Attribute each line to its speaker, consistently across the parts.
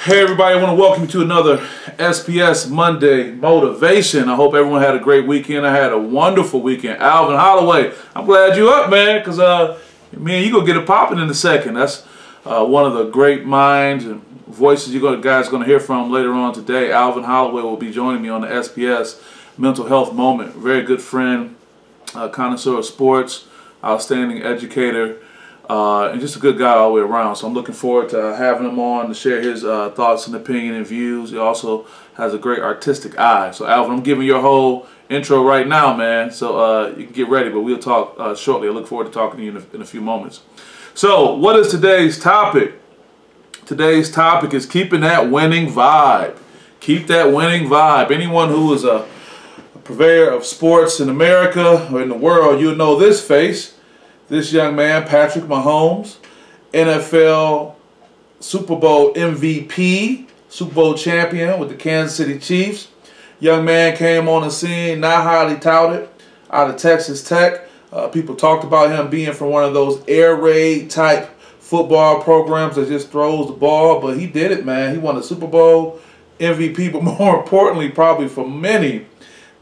Speaker 1: Hey everybody, I want to welcome you to another SPS Monday Motivation. I hope everyone had a great weekend. I had a wonderful weekend. Alvin Holloway, I'm glad you up, man, because me and you gonna get it popping in a second. That's one of the great minds and voices you guys going to hear from later on today. Alvin Holloway will be joining me on the SPS Mental Health Moment. Very good friend, connoisseur of sports, outstanding educator, and just a good guy all the way around. So I'm looking forward to having him on to share his thoughts and opinion and views. He also has a great artistic eye. So Alvin, I'm giving your whole intro right now, man. So you can get ready, but we'll talk shortly. I look forward to talking to you in a few moments. So what is today's topic? Today's topic is keeping that winning vibe. Keep that winning vibe. Anyone who is a purveyor of sports in America or in the world, you'll know this face. This young man, Patrick Mahomes, NFL Super Bowl MVP, Super Bowl champion with the Kansas City Chiefs. Young man came on the scene, not highly touted, out of Texas Tech. People talked about him being from one of those air raid type football programs that just throws the ball, but he did it, man. He won the Super Bowl MVP, but more importantly, probably for many,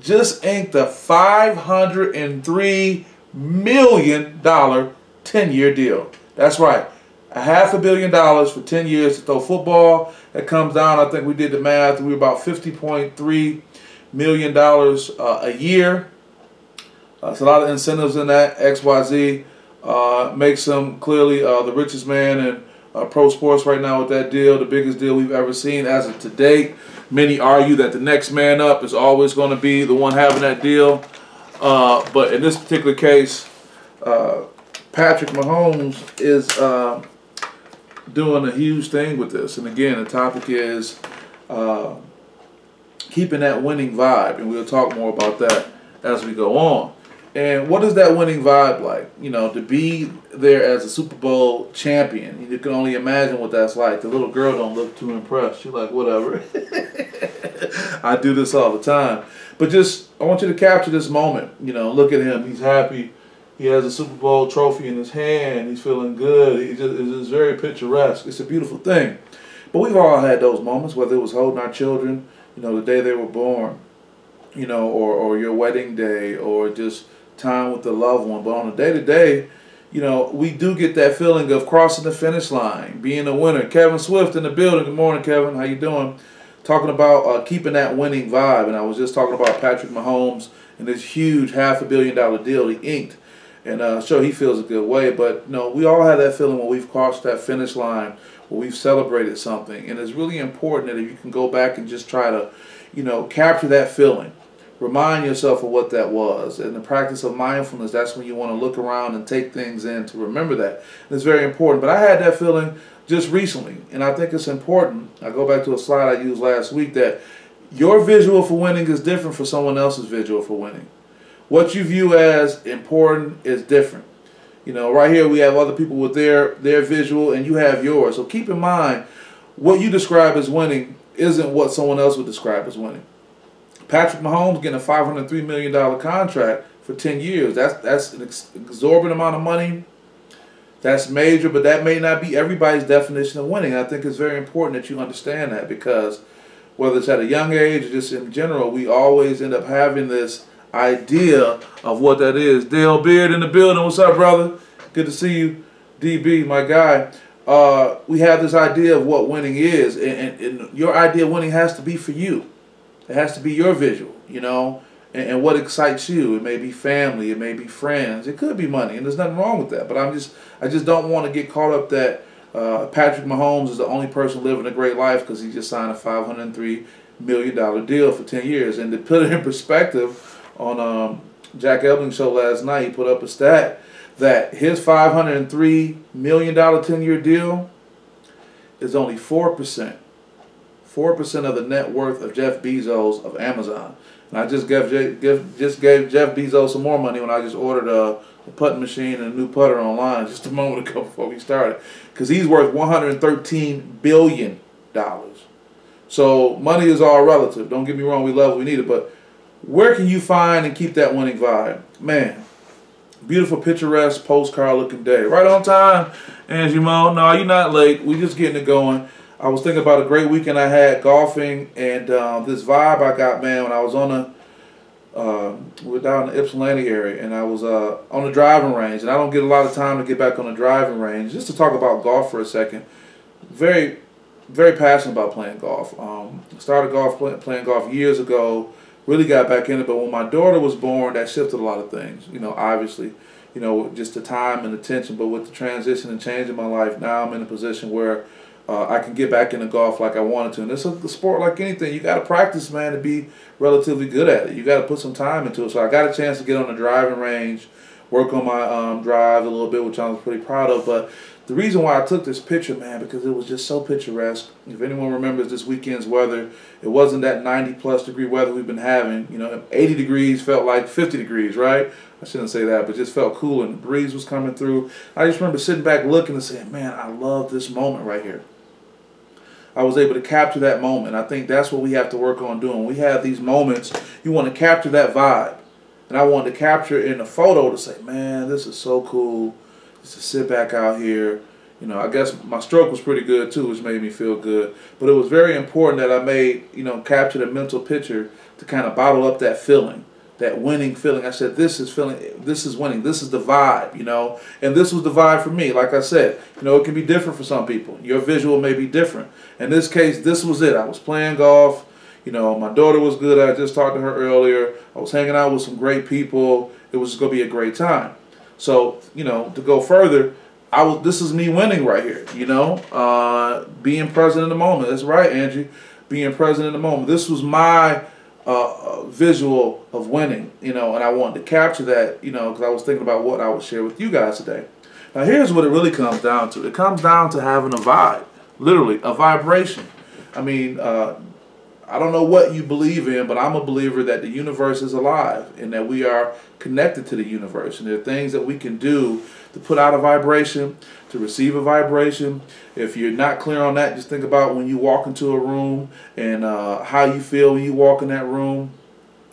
Speaker 1: just inked a $503 million 10-year deal. That's right, $500 million for 10 years to throw football. That comes down, I think we did the math, we were about $50.3 million a year. It's a lot of incentives in that. XYZ makes him clearly the richest man in pro sports right now with that deal, the biggest deal we've ever seen as of to date. Many argue that the next man up is always going to be the one having that deal. But in this particular case, Patrick Mahomes is doing a huge thing with this. And again, the topic is keeping that winning vibe. And we'll talk more about that as we go on. And what is that winning vibe like? You know, to be there as a Super Bowl champion. You can only imagine what that's like. The little girl don't look too impressed. She's like, whatever. I do this all the time. But just, I want you to capture this moment. You know, look at him. He's happy. He has a Super Bowl trophy in his hand. He's feeling good. It's just very picturesque. It's a beautiful thing. But we've all had those moments, whether it was holding our children, you know, the day they were born, you know, or your wedding day, or just time with the loved one. But on a day-to-day, you know, we do get that feeling of crossing the finish line, being a winner. Kevin Swift in the building. Good morning, Kevin. How you doing? Talking about keeping that winning vibe. And I was just talking about Patrick Mahomes and this huge $500 million deal he inked. And sure, he feels a good way. But, you know, we all have that feeling when we've crossed that finish line, when we've celebrated something. And it's really important that if you can go back and just try to, you know, capture that feeling. Remind yourself of what that was. And the practice of mindfulness, that's when you want to look around and take things in to remember that. And it's very important. But I had that feeling just recently, and I think it's important. I go back to a slide I used last week that your visual for winning is different from someone else's visual for winning. What you view as important is different. You know, right here we have other people with their visual, and you have yours. So keep in mind, what you describe as winning isn't what someone else would describe as winning. Patrick Mahomes getting a $503 million contract for 10 years. That's an exorbitant amount of money. That's major, but that may not be everybody's definition of winning. I think it's very important that you understand that, because whether it's at a young age or just in general, we always end up having this idea of what that is. Dale Beard in the building. What's up, brother? Good to see you. DB, my guy. We have this idea of what winning is, and your idea of winning has to be for you. It has to be your visual, you know, and what excites you. It may be family, it may be friends, it could be money, and there's nothing wrong with that. But I just don't want to get caught up that Patrick Mahomes is the only person living a great life because he just signed a $503 million deal for 10 years. And to put it in perspective, on Jack Ebling's show last night, he put up a stat that his $503 million 10-year deal is only 4%. 4% of the net worth of Jeff Bezos of Amazon. And I just gave Jeff Bezos some more money when I just ordered a putting machine and a new putter online just a moment ago before we started. Because he's worth $113 billion. So money is all relative. Don't get me wrong, we love it, we need it. But where can you find and keep that winning vibe? Man, beautiful, picturesque, postcard looking day. Right on time, Angie Mo. No, you're not late. We just getting it going. I was thinking about a great weekend I had golfing, and this vibe I got, man, when I was on we're down in the Ypsilanti area, and I was on the driving range, and I don't get a lot of time to get back on the driving range. Just to talk about golf for a second, very, very passionate about playing golf. Started playing golf years ago, really got back in it, but when my daughter was born, that shifted a lot of things, obviously, just the time and attention, but with the transition and change in my life, now I'm in a position where I can get back into golf like I wanted to. And it's a sport like anything. You got to practice, man, to be relatively good at it. You got to put some time into it. So I got a chance to get on the driving range, work on my drive a little bit, which I was pretty proud of. But the reason why I took this picture, man, because it was just so picturesque. If anyone remembers this weekend's weather, it wasn't that 90-plus degree weather we've been having. 80 degrees felt like 50 degrees, right? I shouldn't say that, but just felt cool, and the breeze was coming through. I just remember sitting back looking and saying, man, I love this moment right here. I was able to capture that moment. I think that's what we have to work on doing. We have these moments, you want to capture that vibe. And I wanted to capture it in a photo to say, man, this is so cool. Just to sit back out here. I guess my stroke was pretty good too, which made me feel good. But it was very important that I made, captured a mental picture to kind of bottle up that feeling. That winning feeling. I said, this is winning. This is the vibe, And this was the vibe for me. Like I said, it can be different for some people. Your visual may be different. In this case, this was it. I was playing golf. My daughter was good. I just talked to her earlier. I was hanging out with some great people. It was going to be a great time. So, to go further, this is me winning right here, being present in the moment. That's right, Angie. Being present in the moment. This was my visual of winning, and I wanted to capture that, because I was thinking about what I would share with you guys today. Now, here's what it really comes down to. It comes down to having a vibe, literally, a vibration. I mean, I don't know what you believe in, but I'm a believer that the universe is alive and that we are connected to the universe. And there are things that we can do to put out a vibration, to receive a vibration. If you're not clear on that, just think about when you walk into a room and how you feel when you walk in that room.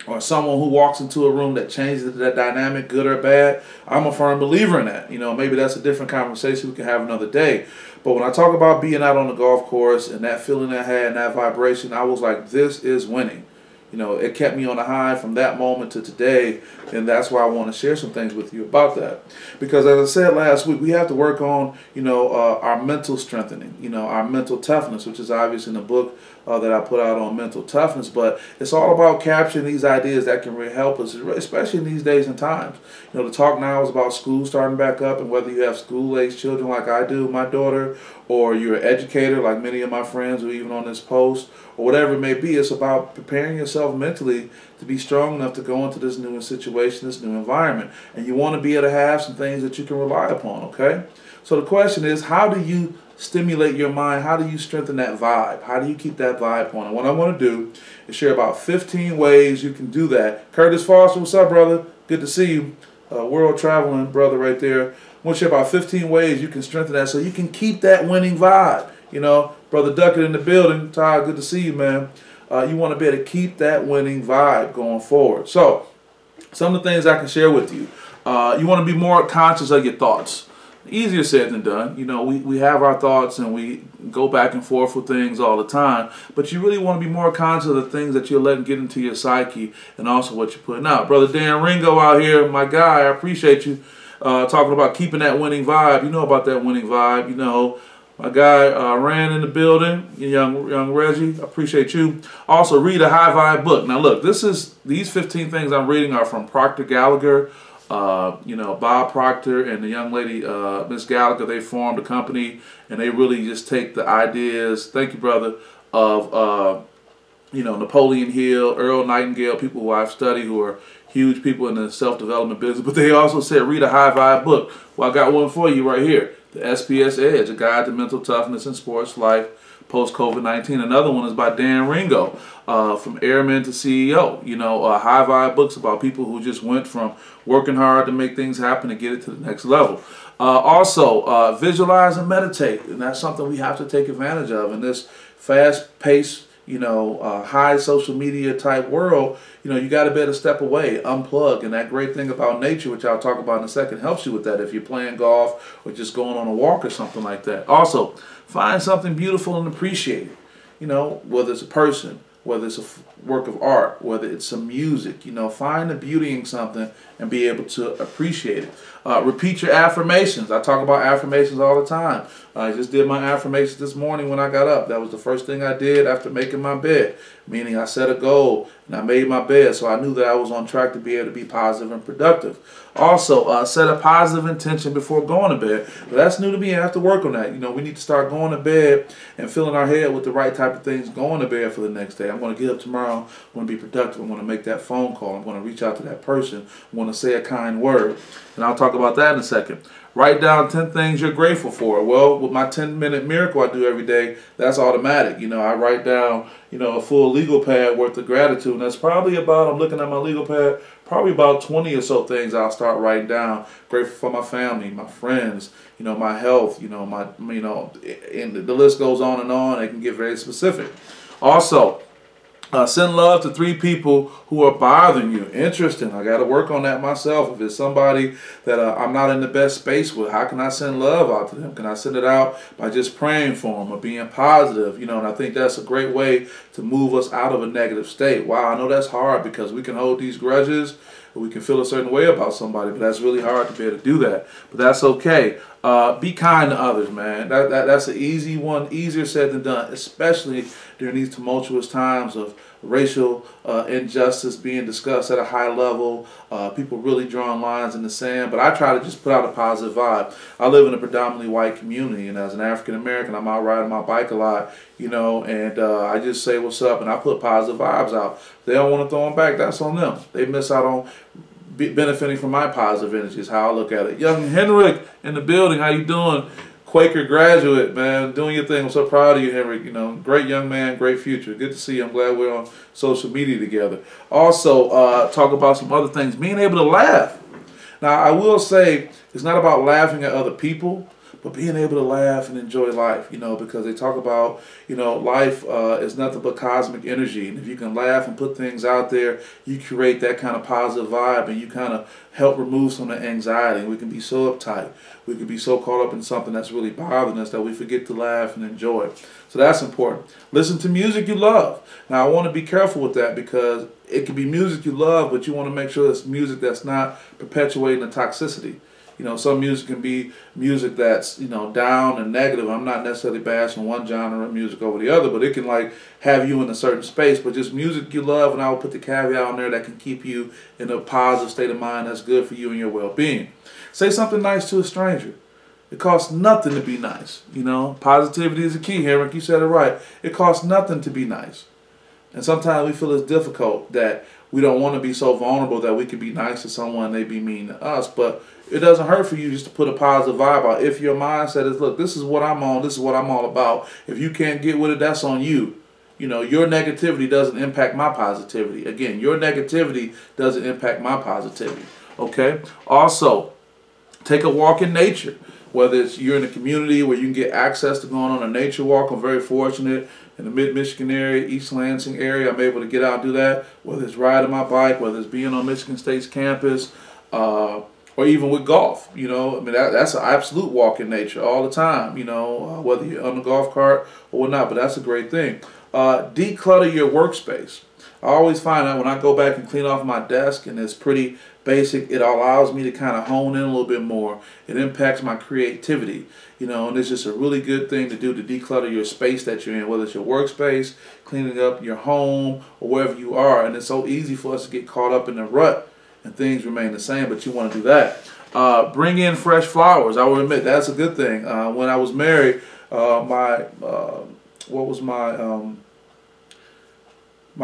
Speaker 1: Or someone who walks into a room that changes that dynamic, good or bad. I'm a firm believer in that. Maybe that's a different conversation we can have another day. But when I talk about being out on the golf course and that feeling I had and that vibration, I was like, this is winning. It kept me on a high from that moment to today, and that's why I want to share some things with you about that. Because as I said last week, we have to work on, our mental strengthening, our mental toughness, which is obviously in the book that I put out on mental toughness. But it's all about capturing these ideas that can really help us, especially in these days and times. The talk now is about school starting back up, and whether you have school-aged children like I do, my daughter, or you're an educator like many of my friends who are even on this post, or whatever it may be, it's about preparing yourself mentally to be strong enough to go into this new situation, this new environment. And you want to be able to have some things that you can rely upon, okay? So the question is, how do you stimulate your mind? How do you strengthen that vibe? How do you keep that vibe on? And what I want to do is share about 15 ways you can do that. Curtis Foster, what's up, brother? Good to see you. World traveling brother right there. I want to share about 15 ways you can strengthen that so you can keep that winning vibe. Brother Duckett in the building. Todd, good to see you, man. You want to be able to keep that winning vibe going forward. So, some of the things I can share with you. You want to be more conscious of your thoughts. Easier said than done. We have our thoughts and we go back and forth with things all the time. But you really want to be more conscious of the things that you're letting get into your psyche and also what you're putting out. Brother Dan Ringo out here, my guy, I appreciate you. Talking about keeping that winning vibe. You know about that winning vibe. My guy Rand in the building, young Reggie, I appreciate you. Also, read a high vibe book. Now look, these 15 things I'm reading are from Proctor Gallagher, Bob Proctor and the young lady, Miss Gallagher. They formed a company and they really just take the ideas, thank you brother, of Napoleon Hill, Earl Nightingale, people who I've studied who are huge people in the self-development business. But they also said read a high vibe book. Well, I got one for you right here. The SPS Edge, a guide to mental toughness in sports life post-COVID-19. Another one is by Dan Ringo, from Airman to CEO. High vibe books about people who just went from working hard to make things happen and get it to the next level. Also, visualize and meditate, and that's something we have to take advantage of in this fast-paced, high social media type world, you got to be able to step away, unplug. And that great thing about nature, which I'll talk about in a second, helps you with that if you're playing golf or just going on a walk or something like that. Also, find something beautiful and appreciate it. Whether it's a person, whether it's a work of art, whether it's some music, find the beauty in something and be able to appreciate it. Repeat your affirmations. I talk about affirmations all the time. I just did my affirmations this morning when I got up. That was the first thing I did after making my bed, meaning I set a goal and I made my bed, so I knew that I was on track to be able to be positive and productive. Also, set a positive intention before going to bed. But that's new to me. I have to work on that. We need to start going to bed and filling our head with the right type of things going to bed for the next day. I'm going to get up tomorrow. I'm going to be productive. I'm going to make that phone call. I'm going to reach out to that person. I'm going to say a kind word. And I'll talk about that in a second. Write down 10 things you're grateful for. Well, with my 10-minute miracle I do every day, that's automatic. I write down, a full legal pad worth of gratitude. And that's probably about, I'm looking at my legal pad, probably about 20 or so things I'll start writing down. Grateful for my family, my friends, my health, and the list goes on and on. It can get very specific. Also, send love to 3 people who are bothering you. Interesting. I got to work on that myself. If it's somebody that I'm not in the best space with, how can I send love out to them? Can I send it out by just praying for them or being positive? And I think that's a great way to move us out of a negative state. Wow, I know that's hard because we can hold these grudges. We can feel a certain way about somebody, but that's really hard to be able to do that. But that's okay. Be kind to others, man. That's an easy one, easier said than done, especially during these tumultuous times of racial injustice being discussed at a high level, people really drawing lines in the sand. But I try to just put out a positive vibe. I live in a predominantly white community, and as an African American, I'm out riding my bike a lot, and I just say what's up, and I put positive vibes out. If they don't want to throw them back, that's on them. They miss out on benefiting from my positive energy is how I look at it. Young Henrik in the building, how you doing? Quaker graduate, man, doing your thing. I'm so proud of you, Henrik. Great young man, great future. Good to see you. I'm glad we're on social media together. Also, talk about some other things. Being able to laugh. Now, I will say it's not about laughing at other people, but being able to laugh and enjoy life, because they talk about, life is nothing but cosmic energy. And if you can laugh and put things out there, you create that kind of positive vibe and you kind of help remove some of the anxiety. We can be so uptight. We can be so caught up in something that's really bothering us that we forget to laugh and enjoy it. So that's important. Listen to music you love. Now, I want to be careful with that because it can be music you love, but you want to make sure it's music that's not perpetuating the toxicity. Some music can be music that's, down and negative. I'm not necessarily bashing one genre of music over the other, but it can have you in a certain space. But just music you love, and I will put the caveat on there that can keep you in a positive state of mind that's good for you and your well-being. Say something nice to a stranger. It costs nothing to be nice. Positivity is the key, Henrik. You said it right. It costs nothing to be nice. And sometimes we feel it's difficult that we don't want to be so vulnerable that we can be nice to someone and they be mean to us. But it doesn't hurt for you just to put a positive vibe out. If your mindset is, look, this is what I'm on, this is what I'm all about. If you can't get with it, that's on you. Your negativity doesn't impact my positivity. Again, your negativity doesn't impact my positivity. Okay? Also, take a walk in nature. Whether it's you're in a community where you can get access to going on a nature walk. I'm very fortunate in the mid-Michigan area, East Lansing area. I'm able to get out and do that. Whether it's riding my bike, whether it's being on Michigan State's campus, or even with golf. That's an absolute walk in nature all the time. Whether you're on the golf cart or whatnot. But that's a great thing. Declutter your workspace. I always find that when I go back and clean off my desk and it's pretty basic, it allows me to kind of hone in a little bit more. It impacts my creativity, and it's just a really good thing to do to declutter your space that you're in, whether it's your workspace, cleaning up your home, or wherever you are. And it's so easy for us to get caught up in the rut and things remain the same, but you want to do that. Bring in fresh flowers. I will admit that's a good thing. When I was married, my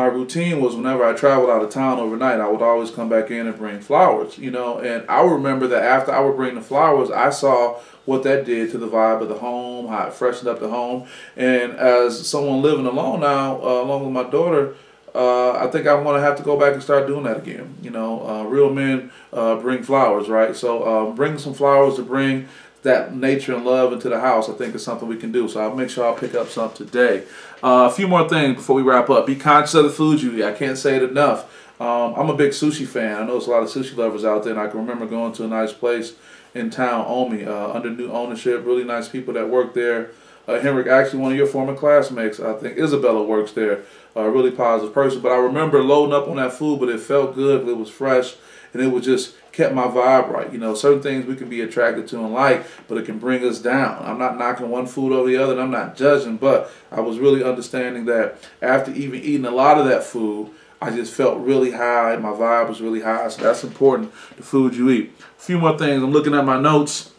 Speaker 1: routine was whenever I traveled out of town overnight, I would always come back in and bring flowers, and I remember that after I would bring the flowers, I saw what that did to the vibe of the home, how it freshened up the home. And as someone living alone now, along with my daughter, I think I'm going to have to go back and start doing that again. Real men bring flowers, right? So bring some flowers to bring that nature and love into the house, I think is something we can do. So I'll make sure I'll pick up some today. A few more things before we wrap up. Be conscious of the food you eat. I can't say it enough. I'm a big sushi fan. I know there's a lot of sushi lovers out there, and I can remember going to a nice place in town, Omi, under new ownership. Really nice people that work there. Henrik, actually one of your former classmates, I think Isabella works there. A really positive person. But I remember loading up on that food, but it felt good, it was fresh, and it was just kept my vibe right. You know, certain things we can be attracted to and like, but it can bring us down. I'm not knocking one food over the other, and I'm not judging, but I was really understanding that after even eating a lot of that food, I just felt really high. My vibe was really high, so that's important, the food you eat. A few more things. I'm looking at my notes.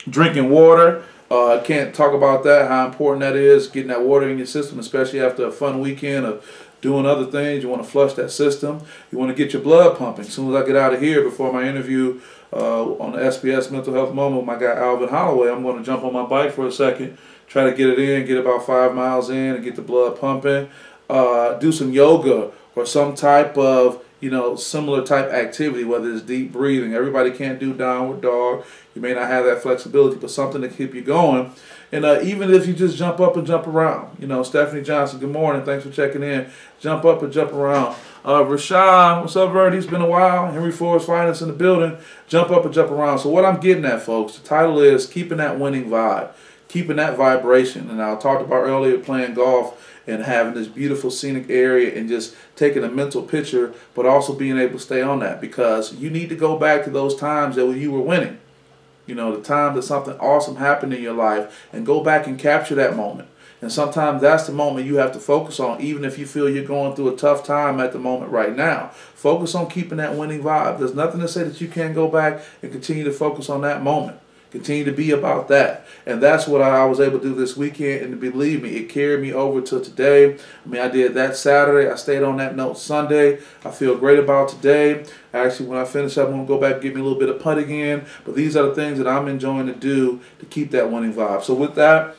Speaker 1: Drinking water. I can't talk about that, how important that is, getting that water in your system, especially after a fun weekend of doing other things. You want to flush that system. You want to get your blood pumping. As soon as I get out of here, before my interview on the SPS Mental Health Moment with my guy Alvin Holloway, I'm going to jump on my bike for a second, try to get it in, get about 5 miles in and get the blood pumping. Do some yoga or some type of, similar type activity, whether it's deep breathing. Everybody can't do downward dog. You may not have that flexibility, but something to keep you going. And even if you just jump up and jump around. Stephanie Johnson, good morning. Thanks for checking in. Jump up and jump around. Rashawn, what's up, Verdi? It's been a while. Henry Ford's Finance in the building. Jump up and jump around. So what I'm getting at, folks, the title is Keeping That Winning Vibe. Keeping that vibration. And I talked about earlier playing golf and having this beautiful scenic area and just taking a mental picture, but also being able to stay on that, because you need to go back to those times that when you were winning. The time that something awesome happened in your life, and go back and capture that moment. And sometimes that's the moment you have to focus on, even if you feel you're going through a tough time at the moment right now. Focus on keeping that winning vibe. There's nothing to say that you can't go back and continue to focus on that moment. Continue to be about that. And that's what I was able to do this weekend. And believe me, it carried me over to today. I did that Saturday. I stayed on that note Sunday. I feel great about today. Actually, when I finish up, I'm going to go back and get me a little bit of putting in. But these are the things that I'm enjoying to do to keep that winning vibe. So with that,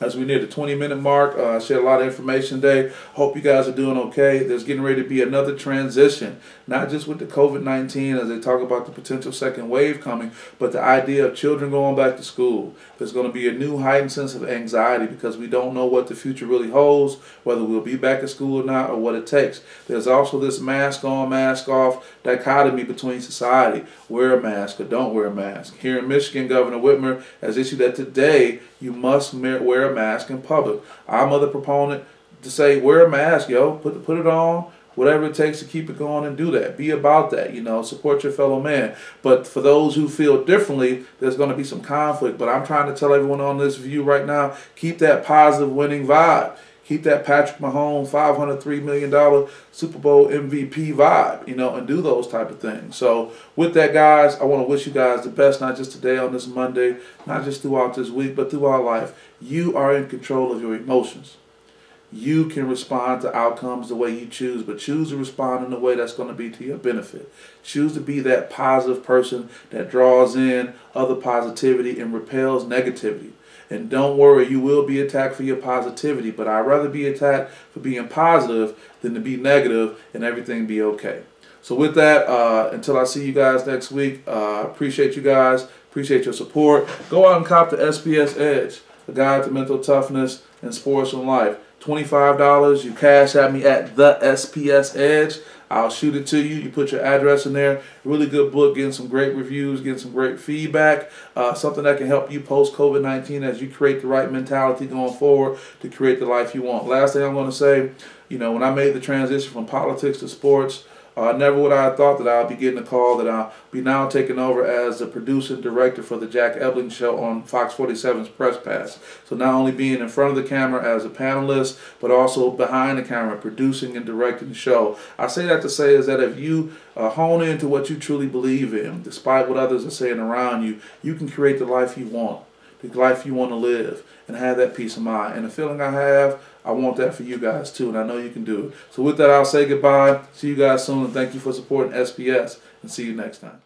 Speaker 1: as we near the 20-minute mark, I shared a lot of information today. Hope you guys are doing okay. There's getting ready to be another transition, not just with the COVID-19 as they talk about the potential second wave coming, but the idea of children going back to school. There's going to be a new heightened sense of anxiety because we don't know what the future really holds, whether we'll be back at school or not, or what it takes. There's also this mask on, mask off dichotomy between society. Wear a mask or don't wear a mask. Here in Michigan, Governor Whitmer has issued that today you must wear a mask in public. I'm the proponent to say wear a mask, yo. Put it on. Whatever it takes to keep it going, and do that. Be about that, support your fellow man. But for those who feel differently, there's going to be some conflict. But I'm trying to tell everyone on this view right now, keep that positive winning vibe. Keep that Patrick Mahomes $503 million Super Bowl MVP vibe, and do those type of things. So with that, guys, I want to wish you guys the best, not just today on this Monday, not just throughout this week, but throughout life. You are in control of your emotions. You can respond to outcomes the way you choose, but choose to respond in a way that's going to be to your benefit. Choose to be that positive person that draws in other positivity and repels negativity. And don't worry, you will be attacked for your positivity, but I'd rather be attacked for being positive than to be negative and everything be okay. So with that, until I see you guys next week, appreciate you guys, appreciate your support. Go out and cop the SPS Edge, the guide to mental toughness and sports and life. $25, you cash at me at TheSPSEdge. I'll shoot it to you. You put your address in there. Really good book, getting some great reviews, getting some great feedback. Something that can help you post-COVID-19 as you create the right mentality going forward to create the life you want. Last thing I'm going to say, when I made the transition from politics to sports, never would I have thought that I'll be getting a call that I'll be now taking over as the producer and director for the Jack Ebling Show on Fox 47's Press Pass. So not only being in front of the camera as a panelist, but also behind the camera, producing and directing the show. I say that to say is that if you hone into what you truly believe in, despite what others are saying around you, you can create the life you want, the life you want to live, and have that peace of mind. And the feeling I have, I want that for you guys too, and I know you can do it. So with that, I'll say goodbye. See you guys soon, and thank you for supporting SPS, and see you next time.